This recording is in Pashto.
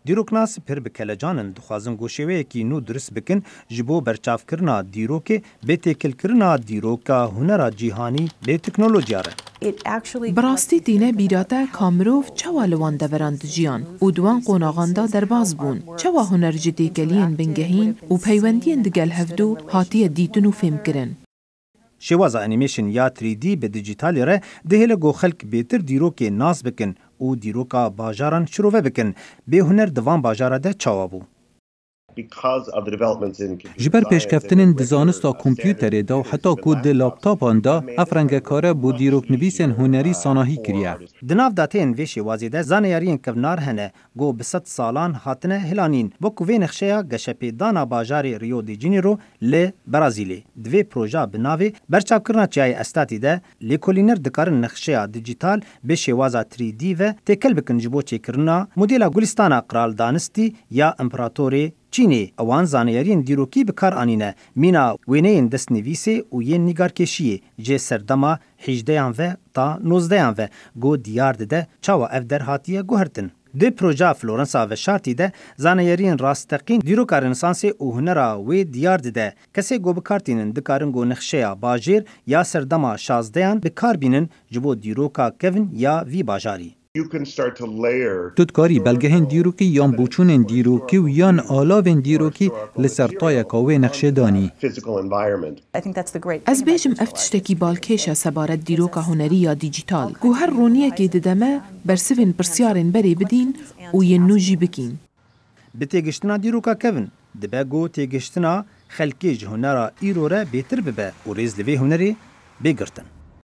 دیروکناس پر بکلجانن دخوازن گوشوه کی نو درست بکن جبو برچاف کرنا دیروکه به تکل کرنا دیروکا هنر جیهانی به تکنولوژیا ره. براستی دینه بیراته کامروف چوا لوان دوران دجیان و دوان قوناغاندا درباز بون چوا هنر جدی گلین بنگهین و پیوندین دگل هفدو هاتی دیتون و فهم کرن. شواز انیمیشن یا 3D به دیجیتالی ره دهل گو خلق بیتر دیروکه ناز بکن او دیروکا باجاران شروع بکن به هنر دوان باجاره ده چاوا بو. جبر پیشکفتن دزانستا کمپیوتری دا و حتی کود لابتاپان دا افرنگ کاره بو دیروک نویسن هنری ساناهی کریه. دناف داتین ویشی وازیده زانیارین کونار هنه گو بسط سالان هاتنه هلانین با کوی نخشیا گشپی دانا باجاری ریو دی جینیرو ل برازیلی. دوی پروژه بناوی برچاپ کرنا چای استاتی ده لیکولینر دکارن نخشیا دیجیتال به شوازا 3D و تکل بکن جبو چی کرنا مدل گلستان قرال دانستی یا امپراتوری چینی اوان زانیارین دیروکی بکار آنینه مینا وینین دست نویسه و یه نگار کشیه جه سردما 18 و تا 19 و گو دیار ده چاوا اف در هاتیه گوهرتن. ده پروژه فلورنسا و شارتی ده زانیارین راستقین دیروکا رنسانسی و هنرا و دیار ده کسی گو بکارتینن دکارن گو نخشیا باجیر یا سردما 16 بکار بینن جبو دیروکا کون یا وی باجاری. تودکاری بلگهن دیروکی یان بوچونن دیروکی و یان آلاوین دیروکی لسرطای کاوه نقشه دانی. از بیجم افتشتکی بالکیشه سبارت دیروکا هنری یا دیجیتال گو هر رونیه که ددمه برسفن پرسیارن بری بدین و ین نوجی بکین. به تیگشتنا دیروکا کون دبه گو تیگشتنا خلکی جهنرا ایرو را بیتر ببه و ریز لوی هنری بگرتن.